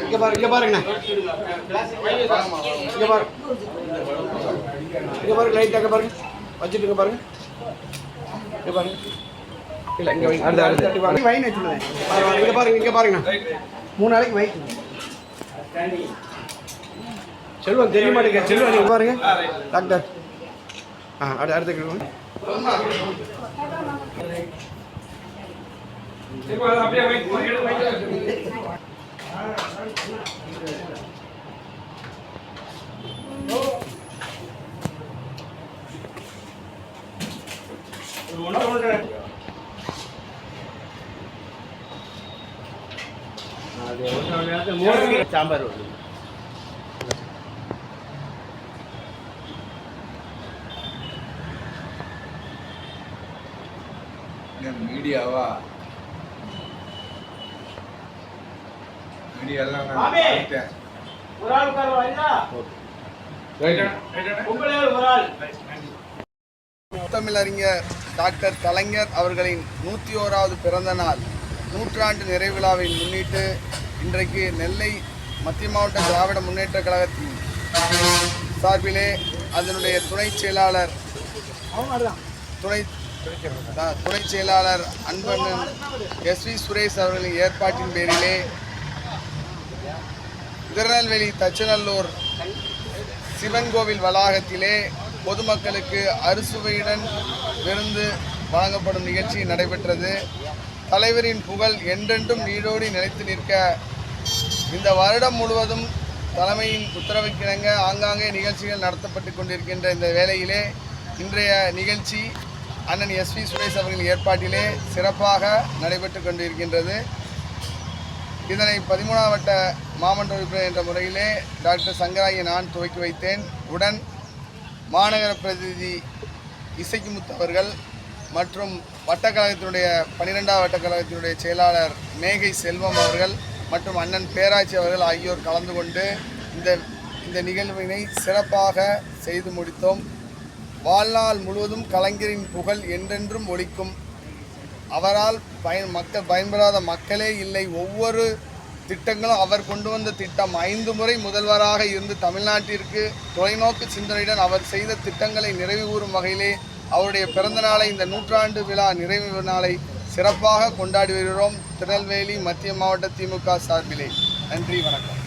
இங்க பாருங்க லைட் அங்க பாருங்க வச்சிட்டு பாருங்க இங்க பாருங்க இல்ல இங்க அடுத்து வைன் வச்சிடுங்க இங்க பாருங்க 3 நாளைக்கு வைன் செல்வம் தெரிய மாட்டேங்க செல்வம் நீங்க பாருங்க டாக்டர் அடுத்து கேளுங்க செல்வம் அப்படியே வைன் சாம்பார் மீடியாவா மீடியாலாம் நான் ஒரு ஆள் உட்காருவா தமிழறிஞர் டாக்டர் கலைஞர் அவர்களின் 101வது பிறந்த நாள் நூற்றாண்டு நிறைவிழாவை முன்னிட்டு இன்றைக்கு நெல்லை மத்திய மாவட்ட திராவிட முன்னேற்ற கழகத்தின் சார்பிலே அதனுடைய துணை செயலாளர் அன்பண்ணன் SV சுரேஷ் அவர்களின் ஏற்பாட்டின் பேரிலே திருநெல்வேலி தச்சநல்லூர் சிவன் கோவில் வளாகத்திலே பொதுமக்களுக்கு அறுசுவையுடன் விருந்து வழங்கப்படும் நிகழ்ச்சி நடைபெற்றது. தலைவரின் புகழ் என்றென்றும் நீடோடி நிலைத்து நிற்க இந்த வருடம் முழுவதும் தலைமையின் உத்தரவுக்கிணங்க ஆங்காங்கே நிகழ்ச்சிகள் நடத்தப்பட்டு கொண்டிருக்கின்ற இந்த வேளையிலே இன்றைய நிகழ்ச்சி அண்ணன் SV சுரேஷ் அவர்களின் ஏற்பாட்டிலே சிறப்பாக நடைபெற்று கொண்டிருக்கின்றது. இதனை 13ஆம் வட்ட மாமன்ற உறுப்பினர் என்ற முறையிலே டாக்டர் சங்கராயை நான் துவக்கி வைத்தேன். உடன் மாநகர பிரதிநிதி இசைக்குமுத்து அவர்கள் மற்றும் வட்டக்கழகத்தினுடைய 12ஆம் வட்டக்கழகத்தினுடைய செயலாளர் மேகை செல்வம் அவர்கள் மற்றும் அண்ணன் பேராட்சி அவர்கள் ஆகியோர் கலந்து கொண்டு இந்த நிகழ்வினை சிறப்பாக செய்து முடித்தோம். வாழ்நாள் முழுவதும் கலைஞரின் புகழ் என்றென்றும் ஒலிக்கும். அவரால் மக்கள் பயன்பெறாத மக்களே இல்லை. ஒவ்வொரு திட்டங்களும் அவர் கொண்டு வந்த திட்டம் 5 முறை முதல்வராக இருந்து தமிழ்நாட்டிற்கு தொலைநோக்கு சிந்தனையுடன் அவர் செய்த திட்டங்களை நிறைவு கூறும் வகையிலே அவருடைய பிறந்த நாளை இந்த நூற்றாண்டு விழா நிறைவு நாளை சிறப்பாக கொண்டாடி வருகிறோம். திருநெல்வேலி மத்திய மாவட்ட திமுக சார்பிலே நன்றி, வணக்கம்.